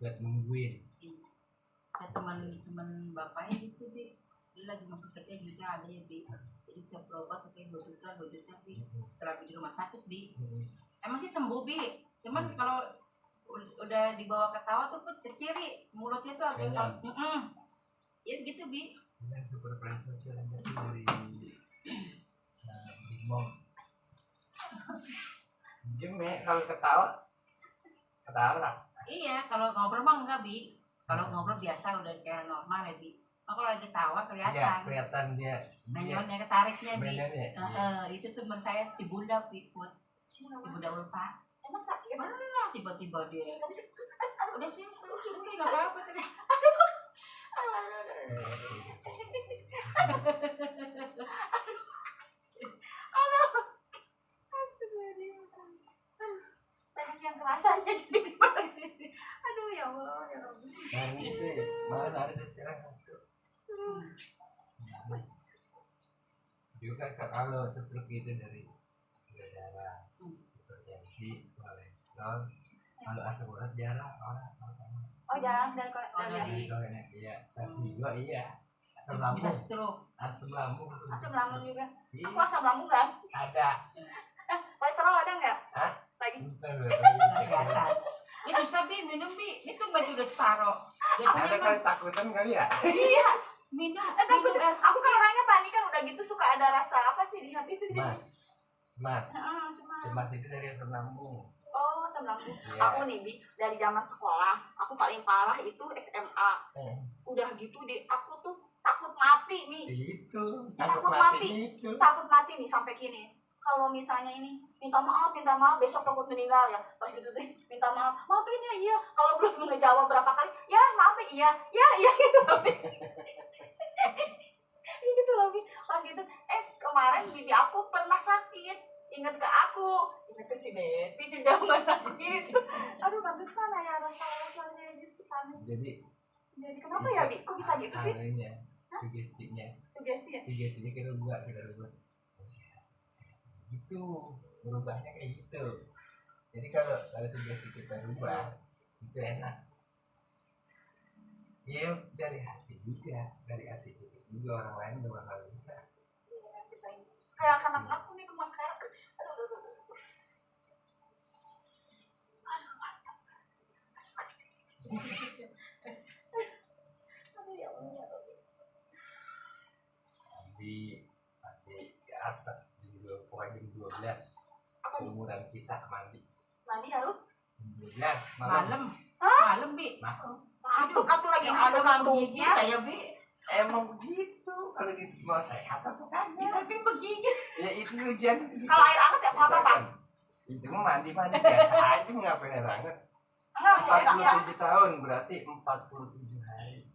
buat nungguin. Ya teman-teman bapaknya gitu Bi, dia lagi masih kerja juga ada ya Bi, jadi setiap berobat katanya 2 juta Bi, terapi di rumah sakit Bi. Emang sih sembuh Bi, cuman kalau udah dibawa ketawa tuh terciri mulutnya tuh agak ya gitu Bi. Yang super pressure dari bingung. Gimana kalau ketawa Iya, kalau ngobrol mah enggak Bi, kalau ngobrol biasa udah kayak normal ya Bi. Kalau lagi tawa kelihatan. Iya, kelihatan dia. Nanyonnya ketariknya Bi. Ya? Itu teman saya si Bunda Bi, si Bunda Ulfa. Emang sakit? Pernah tiba-tiba dia. Udah sih, udah nggak apa-apa tadi. Tadi yang kerasanya jadi di sini. Aduh ya Allah ya Rabbi. Nah gitu ya, mana ada istirahat tuh. Juga kalau stroke itu dari darah, hipertensi, kolesterol, kalau asam urat jarang orang. Oh jarang dari iya, tapi juga iya. Asam lambung. Bisa stroke. Asam lambung. Asam lambung juga. Iya. Aku asam lambung kan? Ada. Kolesterol ada nggak? Hah? Lagi. Kelihatan. Ini susah Bi, minum Bi. Ini tuh baju udah separoh. Biasanya Ada kali takutan kali ya? Iya. minum. Aku kan orangnya panik kan udah gitu suka ada rasa apa sih di hati itu? Cemas itu dari asam lambung. Oh, asam lambung. Iya. Aku nih Bi, dari zaman sekolah, aku paling parah itu SMA. Udah gitu aku tuh takut mati nih. Itu. Takut mati nih sampai kini. Kalau misalnya ini minta maaf besok takut meninggal ya pas gitu tuh minta maafin ya iya kalau belum ngejawab berapa kali ya maafin iya gitu loh gitu loh pas gitu kemarin bibi aku pernah sakit inget ke si Betty di zaman aku gitu aduh pantesan ya rasanya gitu kan jadi kenapa ya Bi kok bisa gitu sih sugestinya kita rubah gitu berubahnya kayak gitu jadi kalau sugesti kita rubah itu enak ya dari hati juga orang lain juga bakal bisa kayak anak aku nih kemas sekarang aduh ya Allah di atas pokoknya jam 12 seumuran kita mandi harus 12 malam Bi. Aku lagi ngantuk-ngantuknya saya Bi. Emang begitu kalau gitu mau sehat apa kan? Tapi begigit. Ya itu hujan. Kalau air hangat ya apa-apa. Itu mah mandi biasa aja ngapain air hangat. 47 tahun berarti 47 hari.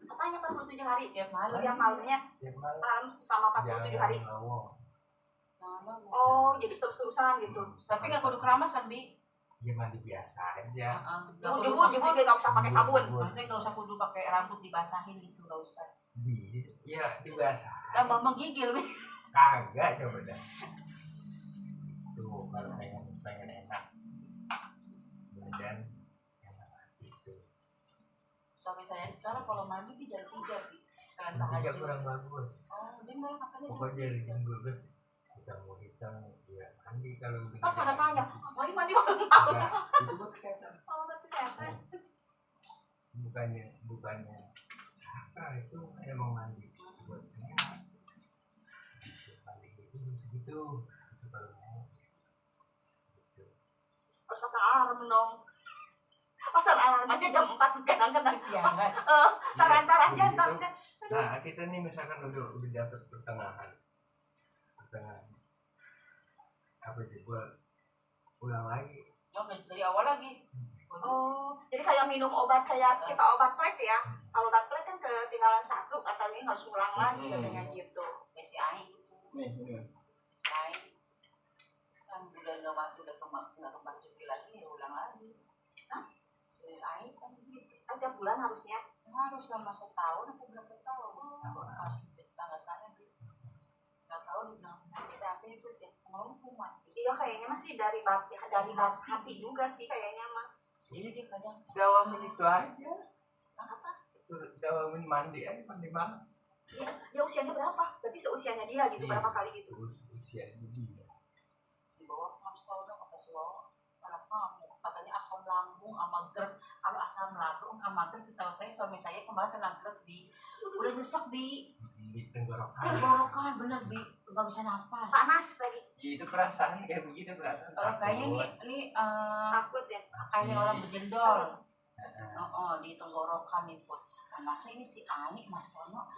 Apanya 47 hari? Tiap malam. Malamnya. Tiap malam sama 47 hari. Oh, jadi terus-terusan gitu. Tapi nggak kudu keramas kan Bi? Ya mandi biasa aja. Jebur nggak usah pakai sabun. Maksudnya nggak usah kudu pakai rambut dibasahin gitu, nggak usah. Iya dibasahin. Tambah menggigil Bi. Kagak coba dah. Tuh kalau pengen enak. Dan itu. Suami saya sekarang kalau mandi Bi jam 3 Bi. Sekalian Jam 3 tahajud. kurang bagus. Dia malah makanya Pokoknya dari jam 12 kita mau ya mandi kalau udah. Terus ada tanya, ngapain mandi malam? Itu buat kesehatan. Oh, buat kesehatan. Bukannya sakral itu emang mandi buat sehat. Mandi itu segitu itu kalau mau. Harus pasang alarm dong. Pasang alarm aja jam 4 kadang-kadang siangan. Ntar aja. Nah kita nih misalkan udah dapat pertengahan apa dibuat ulang lagi dari awal lagi. Oh jadi kayak minum obat kayak kita obat plek ya. Kalau obat plek kan ketinggalan satu katanya harus ulang lagi katanya gitu. Si Ai gitu. Nih. Si Ai kan udah nggak kembali lagi ya ulang lagi. Si Ai kan gitu. Tiap bulan harusnya. Harus selama setahun atau berapa tahun? Harus tetangga saya gitu. Setahun dibilang kita apa itu ya mau kumat. Iya kayaknya masih dari hati juga sih kayaknya mah. Iya dia kadang Dawamin itu aja. Apa? Suruh dawamin mandi aja, mandi malam. Dia usianya berapa? Berarti seusianya dia gitu, Iya. berapa kali gitu? Usia dia. di bawah Mas Tono kata Solo anak kamu katanya asam lambung sama GERD. Kalau asam lambung sama GERD setahu saya suami saya kemarin kena GERD bi, udah nyesek bi, Di tenggorokan. tenggorokan bener bi, nggak bisa napas. Panas lagi. Itu perasaan kayak begitu perasaan. Kayaknya ini Takut ya. kayaknya orang berjendol. Heeh. Di tenggorokan itu. Nah, masa ini si Ani Mas Tono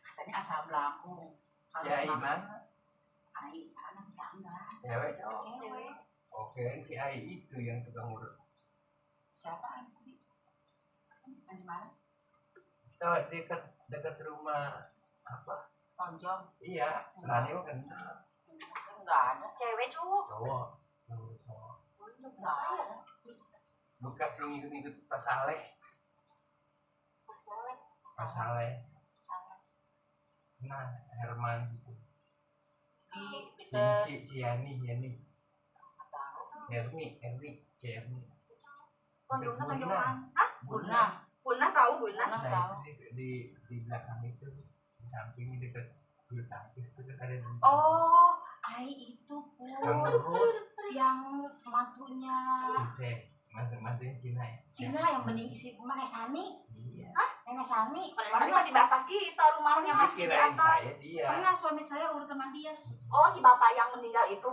katanya asam lambung. Harus Ya makan. gimana? Ai sana enggak. Cewek cowok. Cewek. Oke, si Ai itu yang tukang urut. Siapa Ani? Di mana? Tahu dekat rumah apa? Tonjong. Iya, Rani mah kenal. Enggak ada. Cewek cowok. Cowok. Cowok. Enggak ada. Bekas yang ikut-ikut Pak Saleh. Masalah. Pak Saleh. Sana. Nah, Herman gitu. Di Ciani, Yani. tahu. Herni, Ciani. Tonjongnya Guna. tonjongan. Hah? Guna. Guna tahu Guna. Guna. Nah, tahu. itu di belakang itu, di samping dekat bulu tangkis itu kan ada. Oh, Ai itu Yang pun urut, yang mantunya mantunya Cina ya. Cina yang meninggal si Nenek Sani. Iya. Nenek Sani. Pada saat mah di batas kita rumahnya masih di Kirain atas. saya dia. Pernah suami saya urut sama dia. Oh, si bapak yang meninggal itu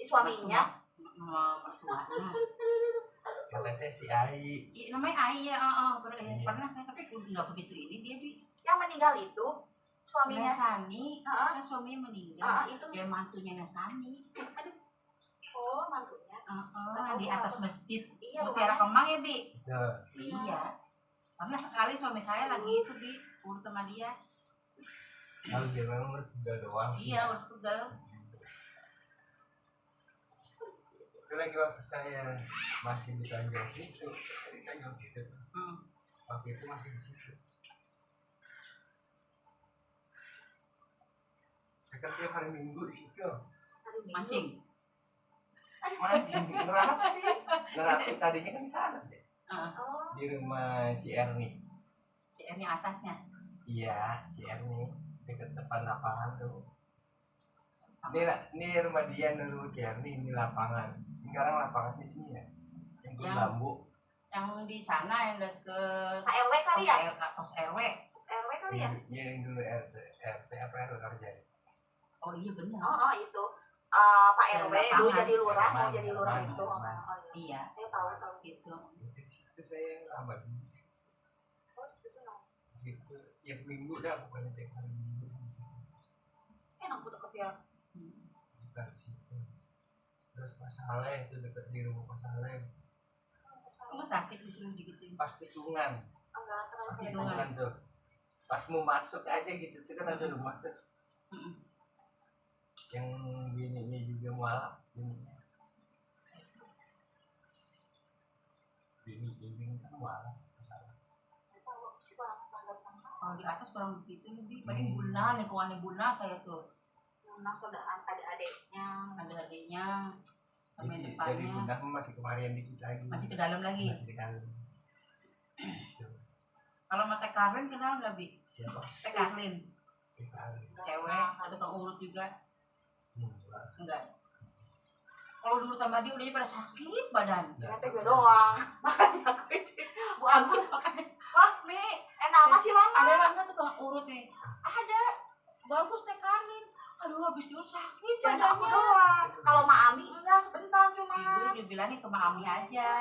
suaminya. Mertuanya. Kata saya si Ai. Iya, namanya Ai ya. Pernah saya tapi nggak begitu ini dia bi. Yang meninggal itu Nenek suaminya. Sani Heeh. kan suaminya meninggal. Itu. Dia mantunya Nenek Sani. Oh, mantunya. Di atas masjid. Iya, Mutiara rumahnya. Kemang ya bi. Tuh. Iya. Pernah sekali suami saya lagi itu bi urut sama dia. Kalau dia memang udah doang. sih. Iya urut tunggal. Itu lagi waktu saya masih di Tanjung situ, di Tanjung situ. Waktu itu masih di situ. Saya kan tiap hari Minggu di situ. Mancing. Mancing nerapi tadinya kan di sana sih. Oh, Di rumah Ci Erni. Si ini atasnya. Iya, Ci Erni dekat depan lapangan tuh. Ini rumah dia dulu Ci Erni, ini lapangan. Sekarang lapangan di sini ya. Yang bambu. Yang di sana yang deket KRW kali ya? pos RW. Pos RW kali ya? Iya, yang dulu RT apa RW kerja. Oh iya benar. Oh, itu. Pak RW dulu jadi lurah, mau jadi lurah Herman, itu. Herman. Oh, iya. Iya. Saya tahu. Situ. Itu saya lama di Oh, di situ lah. situ. Tiap minggu dah, bukan tiap hari minggu. Enak udah deket ya. Bukan di situ. Terus Pak Saleh itu dekat di rumah Pak Saleh. Kamu sakit gitu digituin. Pas tikungan. Enggak terlalu Pas kelihatan. tikungan tuh. Pas mau masuk aja gitu tuh kan ada rumah tuh. Yang bininya juga mualaf. Bini kan mualaf. Tahu sih orang panggil tangga. Kalau di atas kurang begitu lebih. Paling Buna, lingkungannya Buna saya tuh. Nah, saudara ada adiknya. Ada adiknya. Sama yang Jadi depannya. bunda masih kemarin dikit lagi. Masih ke dalam lagi. Masih di dalam. Kalau sama Teh Karlin kenal nggak bi? Siapa? Teh Karlin. Di dalam. Cewek. Ada tukang urut juga. Enggak. Enggak. Kalau dulu sama dia udah pada sakit badan. Ternyata gue doang. Makanya aku itu. Bu Agus makanya. Wah, Mi, enak masih lama. Ada nggak tukang urut nih? Ada. Bagus Teh Karlin. Aduh habis diurut sakit Jangan aku badannya. doang. Kalau Ma Ami enggak sebentar cuma. Ibu dia bilangnya ke Mak Ami aja.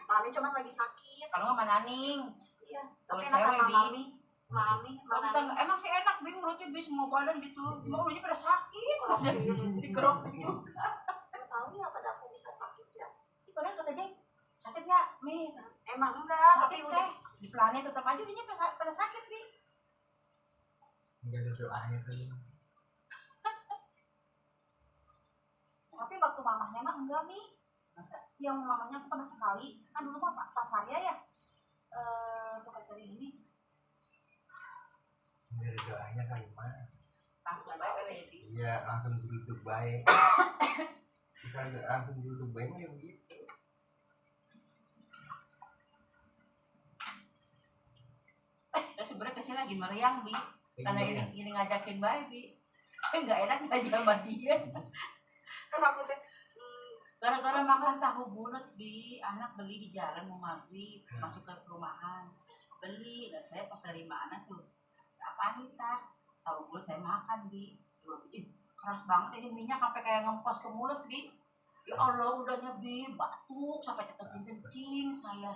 Ma Ami cuma lagi sakit. Kalau nggak Mak Naning. Iya, Kalau tapi enak cewek sama bi. Ma Ami. Ma Ami, Ma Kalau kita Ami. nggak, emang sih enak bi urutnya bi semua badan gitu. Cuma urutnya pada sakit badan. Dikerok juga. Nggak tahu ya pada aku bisa sakit ya. Ih, padahal kata Jeng, sakit nggak? Mi, Emang enggak, tapi sakit udah. teh. Di pelannya tetap aja dia pada sakit sih. Enggak ada doanya kali. Tapi waktu mamahnya mah enggak, Mi. Masa? Yang mamanya aku pernah sekali. Kan dulu mah Pak Sarya ya. Suka sering ini. Enggak ada doanya kali mah. Langsung baik kali ya bi. Iya, langsung duduk baik. Kita langsung duduk baik ya begitu. saya lagi meriang bi, karena ini ngajakin bayi bi, nggak enak aja sama dia. Kan aku teh Gara-gara makan tahu bulat bi, anak beli di jalan mau maghrib, masuk ke perumahan, beli, lah saya pas dari mana tuh, apa nih tahu bulat saya makan bi, ih, keras banget ini minyak sampai kayak ngempos ke mulut bi, ya Allah udahnya bi, batuk sampai kencing saya,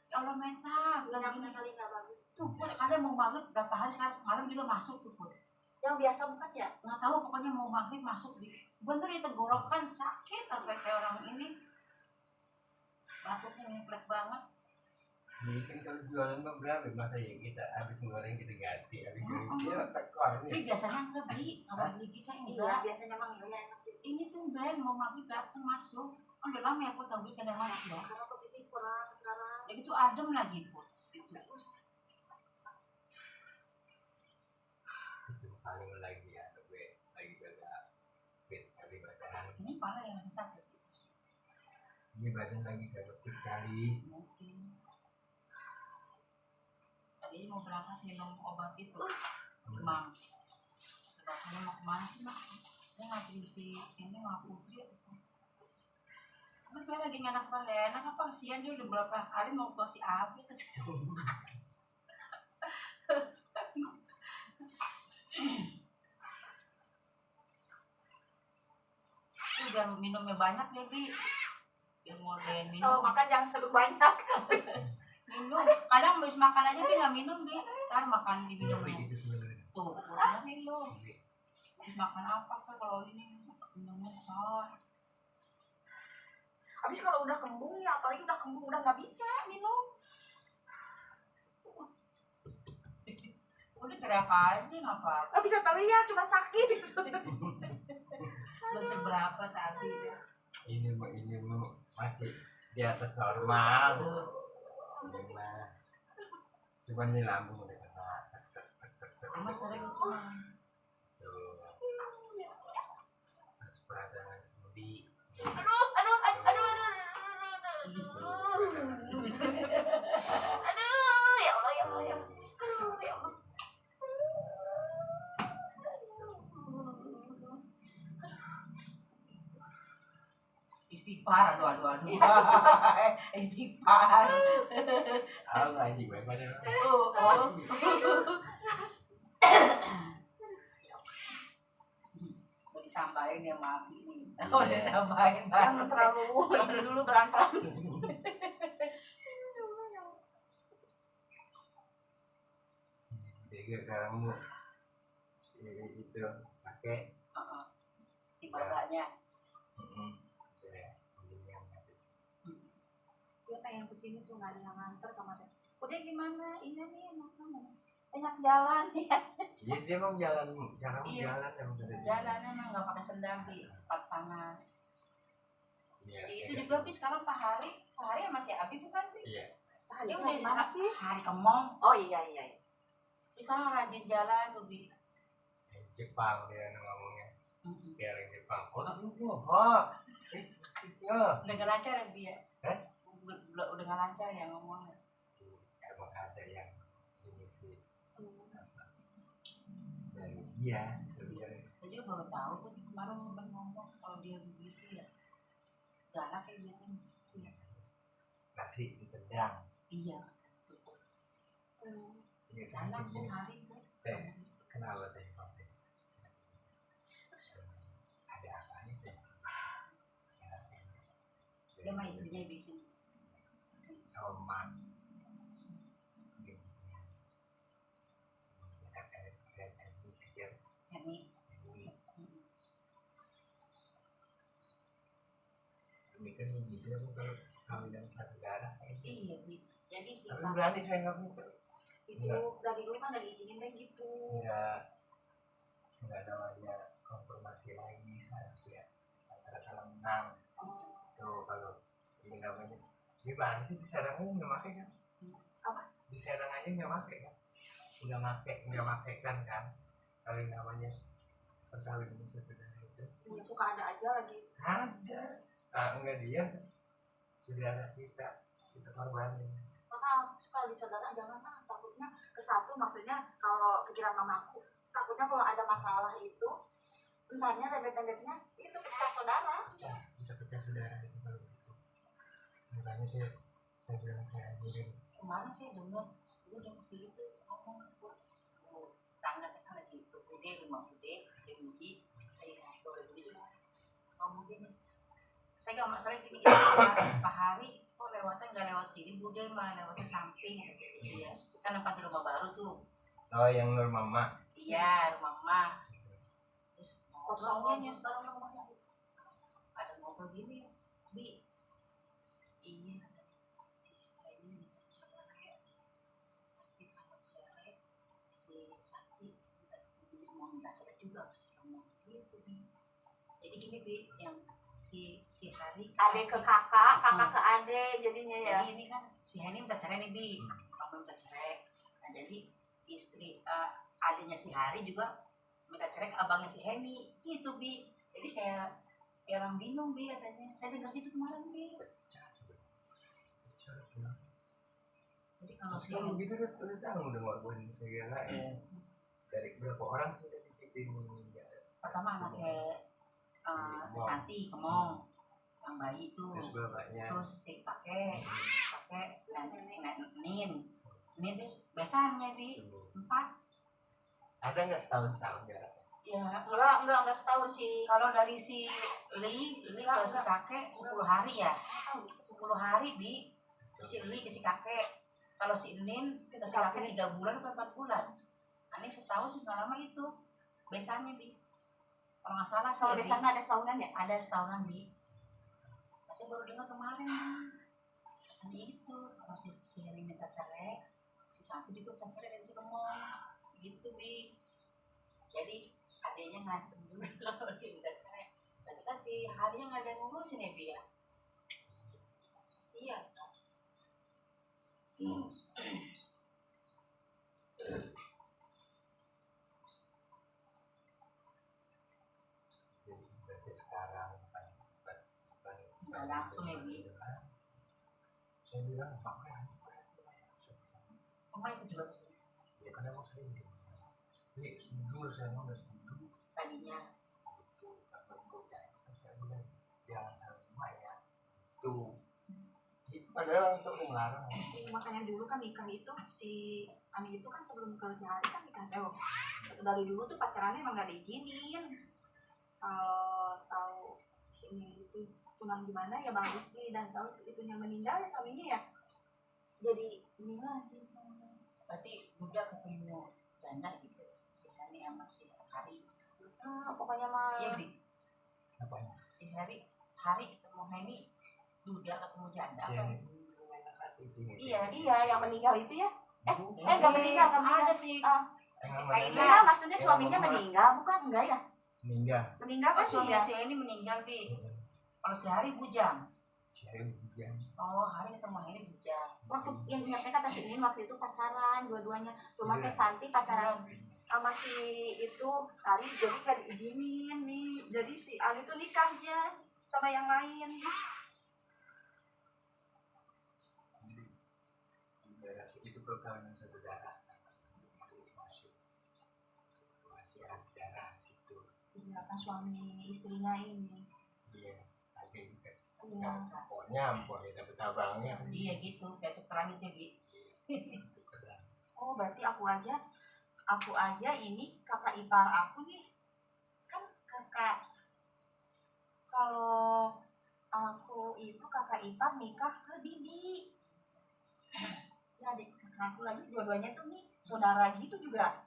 ya Allah menta, bilang gini, kali nggak bagus. tuh put, kalian mau maghrib berapa hari sekarang malam juga masuk tuh put, Yang biasa bukan ya? nggak tahu pokoknya mau maghrib masuk bi, bener itu tenggorokan sakit sampai kayak orang ini. Batuknya ngeplek banget. Jadi kan kalau jualan mah berapa masa ya kita habis goreng kita ganti habis goreng dia tekor Tapi nih. biasanya enggak beli, kalau beli kisah Iya, enggak. biasanya emang iya enak sih. Ini tuh Ben mau maghrib datang masuk. Oh, udah lama ya aku tahu dia kadang masuk ya. Karena posisi kurang sekarang. Ya gitu adem lagi put. Gitu. Itu paling lagi ya gue lagi gak fit kali badan. Ini pala yang masih sakit. Ini badan lagi gak fit kali. Mungkin. Tadi mau berangkat minum obat itu. Demam. Dokternya mau kemana sih mak? Dia ngambil si ini mau putri atau siapa? Tapi saya lagi nggak enak apa kasihan dia udah berapa kali mau ke si Abi terus. Biar minumnya banyak ya bi, biar modern minum. Kalau makan jangan selalu banyak. Minum, kadang habis makan aja bi nggak minum bi, ntar makan Tapi diminumnya. itu sebenarnya. Tuh, kurangnya minum. Habis makan apa kan kalau ini minumnya salah. Habis kalau udah kembung ya, apalagi udah kembung udah nggak bisa minum. Udah teriak aja nggak apa-apa. Nggak bisa teriak, cuma sakit. Belum seberapa tapi Ini mau masih di atas normal. tuh. Ini mah cuman ini lambung udah kena. Cuma sering itu Tuh. Harus peradangan sendi. Aduh, aduh, aduh, aduh, aduh, aduh, ya Allah, ya Allah, ya Allah. Aduh, ya Allah. istighfar, aduh. Istighfar. Ah ngaji gue pada. Oh. Mau ditambahin ya maaf ini. Oh, ditambahin Jangan terlalu ini dulu pelan-pelan. Jadi kamu itu pakai. Si bapaknya. Dia pengen kesini tuh nggak ada yang nganter kemarin. Udah gimana? Ini nih makan banyak jalan ya. Jadi dia mau jalan, cara mau Iya. jalan yang bener. Jalannya emang nggak pakai sendal di tempat panas. Iya, Si iya. itu juga bis sekarang Pak Hari sama si Abi bukan bi? Iya. Hari Dia udah udah mana sih? Hari Kemong. Oh iya iya. Dia sekarang rajin jalan tuh bi. Jepang dia ngomongnya. Mm-mm. Dia orang Jepang. Oh, itu. Oh. Udah nggak lancar ya bi ya? Hah? Udah nggak lancar ya ngomongnya. Emang ada yang ini sih. Dan iya, sebenarnya. Saya juga baru tahu tuh kemarin sempat ngomong kalau dia begitu ya. Galak kayak gitu. Nasi ditendang. Iya. Ini Sana sakit tuh ini. hari tuh. Kenapa teh? Ada apa nih teh? Dia mah istrinya bikin. Roman. Ini. Ini kan gitu ya kalau kawinan satu darah kayak gitu. Iya bi. Jadi si Tapi Pak berani saya nggak punya. Itu dari dulu kan dari izinin kayak gitu. Nggak namanya konfirmasi lagi seharusnya antara kalau menang tuh kalau ini namanya gimana sih di Serang ini nggak pakai kan? Apa? Di Serang aja nggak pakai kan? Nggak pakai kan kalau yang namanya perkawinan satu darah itu Ya, suka ada aja lagi. ada. Enggak dia saudara kita korbanin. Maka sekali saudara, janganlah, takutnya ke satu, maksudnya kalau pikiran mama aku takutnya kalau ada masalah itu entarnya rembet-rembetnya itu pecah saudara. Bisa pecah saudara itu kalau gitu. Makanya saya bilang saya anjurin. Kemarin saya dengar gue udah kasih itu ngomong buat tangga saya kan lagi rumah bude dia uji dari kantor itu juga ngomong gini, saya nggak masalah gini Pak Hari kok lewatnya nggak lewat sini bude malah lewatnya samping gitu ya, kan tempat di rumah baru tuh. Oh yang Nur Mama. Iya rumah mama. Terus Kosongnya sekarang rumahnya. ada ngobrol gini Bi, iya si ini cerai tapi kalau cerai si Sakti mau minta cerai juga masih kamu gitu Bi. Jadi gini Bi, yang si Hari Adek ke kakak, kakak ke adek jadinya ya. jadi ini kan si Hani minta cerai nih Bi, kamu minta cerai. Nah jadi istri adiknya si Hari juga minta cerai ke abangnya si Heni gitu Bi. Jadi kayak orang bingung Bi katanya. Saya dengar gitu kemarin Bi. Jadi kalau si Kalau gitu udah tahu udah ngorbanin segala ya. Dari berapa orang sih dari situ ya. pertama anaknya Santi Kemong yang bayi itu, Terus bapaknya. terus si kakek Nin terus besannya Bi 4. Ada nggak setahun ya? Ya Enggak setahun sih. kalau dari si Li ke si kakek 10 hari ya, 10 hari Bi. Si Li ke si kakek, kalau si Nin ke si kakek 3 bulan atau 4 bulan. Ini setahun sih nggak lama itu besannya Bi, kalau nggak salah sih Kalau ya, Bi. biasanya ada setahunan ya? Ada setahunan Bi. Saya baru dengar kemarin Bi. Itu kalau si Heni minta cerai, si Santi juga minta cerai dari si Kemong gitu Bi. Jadi adanya ngancem juga kalau dia minta cerai. Tapi kan si Harinya nggak ada yang ngurusin ya Bi ya. Kasihan kan. Jadi masih sekarang bukan Nggak langsung ya Bi. Saya bilang apa ya? Mama ikut juga ke sini Ya karena mau sering. Ini dulu saya mau udah setuju. tadinya. Saya bilang jangan sama ya. Tuh. Itu padahal untuk melarang. Makanya dulu kan nikah itu si Ani itu kan sebelum ke si Hari kan nikah tuh. Dari dulu tuh pacarannya emang gak diizinin. Kalau tahu sini itu cuman gimana ya Bang Rizky dan tahu itunya meninggal ya suaminya ya. Jadi inilah gitu. Berarti udah ketemu janda gitu si Hani sama si Hari. Pokoknya mah Iya Bi. Apanya? Si Hari ketemu Hani udah ketemu janda apa? iya yang meninggal itu ya. Nggak Nggak meninggal. ada sih. Iya maksudnya suaminya meninggal bukan enggak ya? Meninggal kan Suami dia. si Hani meninggal Bi. Kalau si Hari bujang. Oh Hari ketemu Hani bujang. Waktu yang ingatnya kata si Inin waktu itu pacaran dua-duanya. Cuma Iya. teh Santi pacaran sama si itu Ari jadi gak diizinin nih. Jadi si Ali tuh nikah aja sama yang lain. Itu perkawinan saudara masih ada darah gitu. Iya kan suami istrinya ini. Iya ada juga. Iya. Pokoknya ampun ya dapet abangnya. Iya gitu kayak tukeran itu Bi. Oh berarti aku aja ini kakak ipar aku nih kan kakak. Kalau aku itu kakak ipar nikah ke Didi. Ya adik kakak aku lagi dua-duanya tuh nih saudara gitu juga.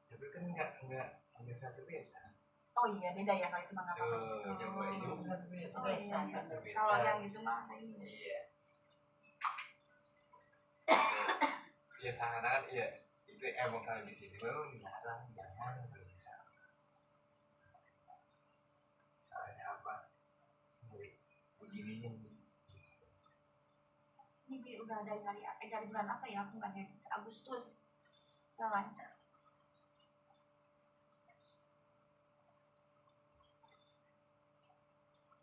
Tapi kan enggak satu desa. Oh iya beda ya kalau itu mah nggak apa-apa. Coba ini bukan satu desa. Oh, iya. Satu desa. Kalau yang itu mah ini. Iya. Ya seakan-akan iya itu emang kalau di sini memang dilarang jangan bisa. Soalnya apa? Begini Ini udah dari bulan apa ya aku nggak Agustus udah lancar.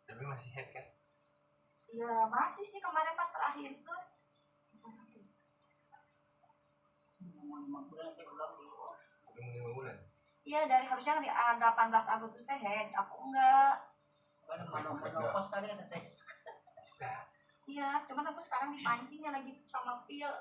tapi masih head kan? Ya masih sih kemarin pas terakhir tuh mau 5 bulan nanti belum di. Belum 5 bulan. Iya, dari harusnya di 18 Agustus teh head, aku enggak. Mana menopause kali kata saya. Bisa. Iya, cuman aku sekarang dipancingnya lagi sama pil.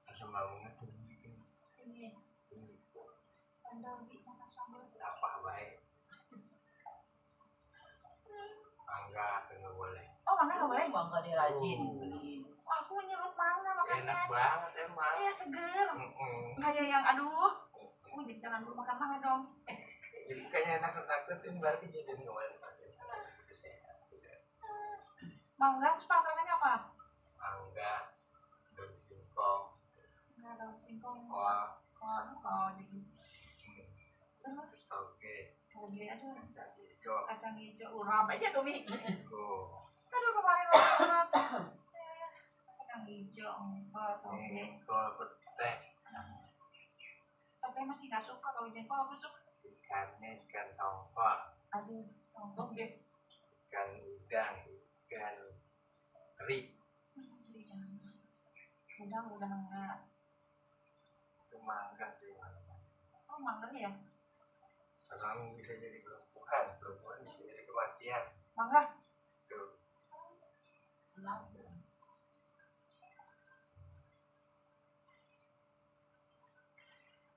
Asam lambungnya tuh bikin Ini sambal bi makan sambal. apa baik. Mangga nggak boleh. Oh, mangga nggak boleh? Bangga dia rajin Oh. beli. Oh, aku nyerut mangga Enak makannya. banget emang. Iya, seger. Mm-mm. Kayak yang aduh. Jadi jangan dulu makan mangga dong. Jadi kayaknya nakut-nakutin berarti jadi kemarin pasien itu sehat. Tidak. Mangga terus pangkalannya apa? Mangga, daun singkong, Enggak daun singkong. kol, Oh, jadi terus toge, toge aduh. kacang hijau, Kacang hijau urap aja tuh Mi. tuh, Aduh kemarin urap. Kacang hijau enggak toge. kol petek, Katanya masih nggak suka kalau jengkol aku suka. ikannya ikan tongkol, Aduh, toge. ikan udang, ikan teri, Jadi jangan. Udah enggak. itu mangga sih mana. Oh, mangga ya? Sekarang bisa jadi kelumpuhan bisa jadi kematian. Mangga. Tuh.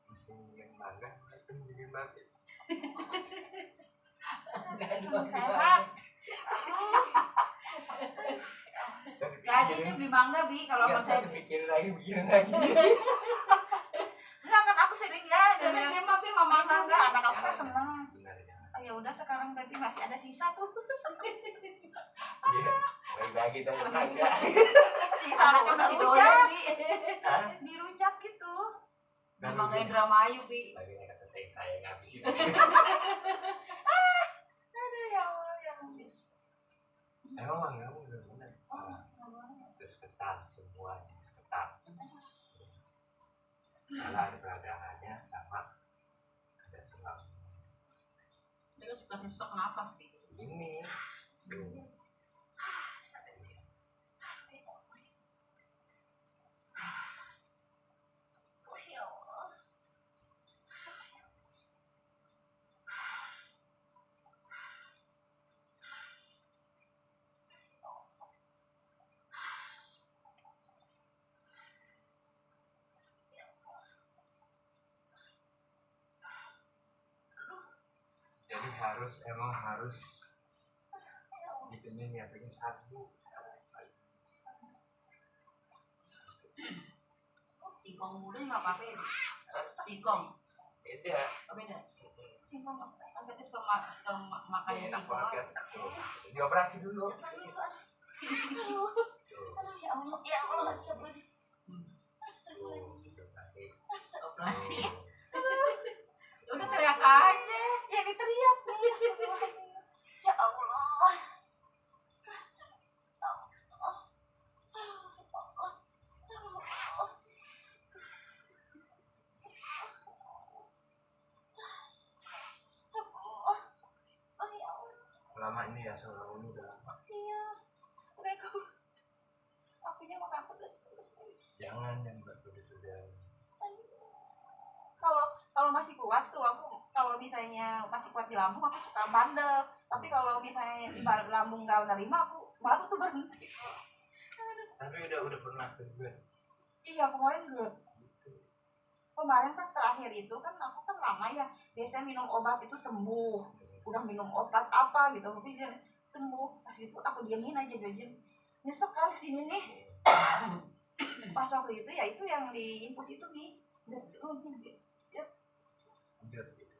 Mesin yang mangga, mesin bikin mati. Enggak Emang dua sehat. Rajin dia beli mangga bi kalau Nggak sama saya. bikin lagi. Enggak kan aku sering ya. Saya dia mah bi mah mangga Mangga enggak. anak aku kan seneng. Benar jangan. Oh, ya udah sekarang berarti masih ada sisa tuh. Iya, bagi dari mangga. Sisanya Masih udah doyan rujak. bi. Hah? Dirujak gitu. Mangga Indramayu bi. Lagi kata saya ngabisin. Aduh ya Allah ya Allah. Emang mangga udah benar. Terus ketan semua jenis ketan. Kalau ada peradangannya sama ada selang. Dia kan suka sesak napas bi. Ini tuh. Jadi emang harus itunya niatnya satu. Singkong muda nggak apa-apa ya bi. Singkong. Beda. Oh, beda. Singkong Kan kita suka makan Enak singkong. banget. Tuh. Dioperasi dulu. Aduh, Tuh. ya Allah, ya Allah, astagfirullah. Tuh, Astagfirullah. dioperasi. Operasi. Tuh. Udah teriak aja. Ya diteriak nih, astagfirullahaladzim. Ya Allah. Astagfirullah. Oh ya Allah. Lama ini ya, selama ini udah lama. Iya. Mereka akunya makan pedas. Jangan yang berbeda sudah. Kalau masih kuat tuh aku, kalau misalnya masih kuat di lambung aku suka bandel, tapi kalau misalnya di lambung nggak nerima aku baru tuh berhenti. Tapi udah pernah juga. Iya kemarin gue kemarin pas terakhir itu kan aku kan lama ya biasanya minum obat itu sembuh, udah minum obat apa gitu tapi sembuh, pas gitu aku diamin aja nyesek kan kesini nih. Pas waktu itu ya itu yang di infus itu nih Udah gitu.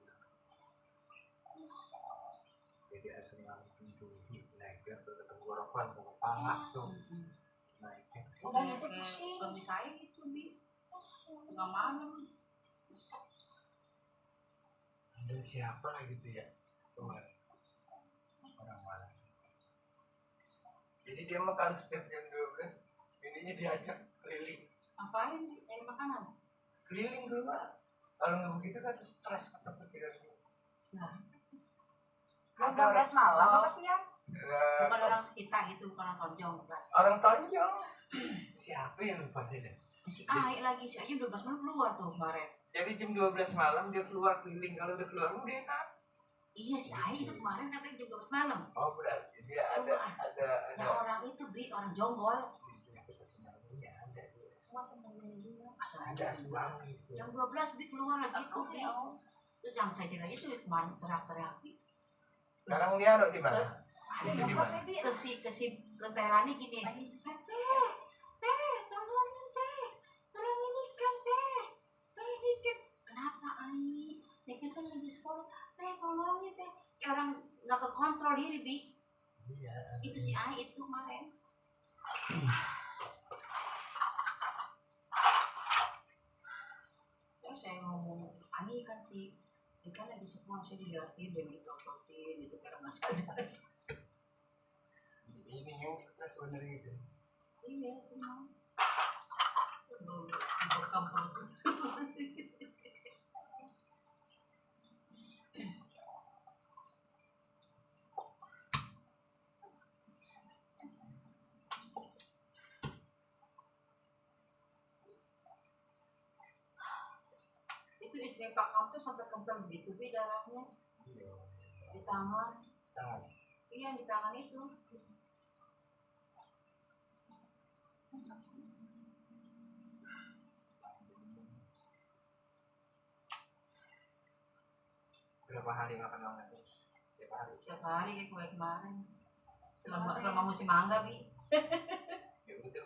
Jadi asam lambung tinggi naiknya ke tenggorokan ke kepala tuh naiknya ke sini. udah gitu pusing. Suami saya gitu bi. Tengah malam. Ada siapa lah gitu ya orang malam. Jadi dia mah kalau setiap jam 12 ininya diajak keliling. Ngapain nyari makanan? Keliling keluar. Kalau nggak begitu kan tuh stres kata pikiran. Nah, Jam 12 malam apa siang? bukan orang sekitar gitu, bukan orang tonjong, bukan. Orang tonjong. Siapa yang lupa sih deh? Si Aik lagi, si Aik 12 malam keluar tuh kemarin. Jadi jam 12 malam dia keluar keliling. Kalau udah keluar udah enak. Iya si Aik itu kemarin katanya jam 12 malam. Oh berarti dia ada Yang orang itu bi orang jonggol. Ada dia. Masa menunggu. Ada suami. Jam 12 bi keluar lagi tuh bi. Terus yang saya cerita itu kemarin teriak-teriak bi. Sekarang dia ada di mana? Ada Di di mana? ke Terani gini. Teh, tolongin teh, tolongin ikan teh, ini ikan. Kenapa Ai? Ikan kan lagi sekolah. Teh, tolongin teh. Kayak orang nggak kekontrol diri bi. Iya. Itu si Ai itu kemarin. Terus saya ngomong Ani kan si ikan lagi sekolah saya dilihatin dia ditototin itu karena nggak sadar. Ini yang stres bener gitu. Iya, itu mah. Kampung. Itu istri Pak Kam tuh sampai kental gitu bi darahnya di tangan. Tangan. Iya di tangan itu. Berapa hari nggak kenal terus? Tiap hari. Tiap hari kayak kue kemarin. Selama musim mangga bi.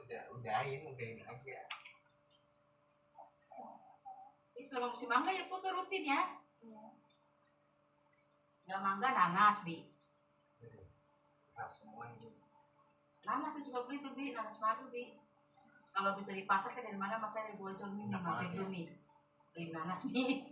Ya udahin aja. Ini selama musim mangga ya foto rutin ya. Nggak mangga nanas bi. Nah semua ini. Nanas saya suka beli tuh bi, nanas madu bi. Kalau habis dari pasar kan dari mana mas saya bocor nih, mas saya beli nanas nih.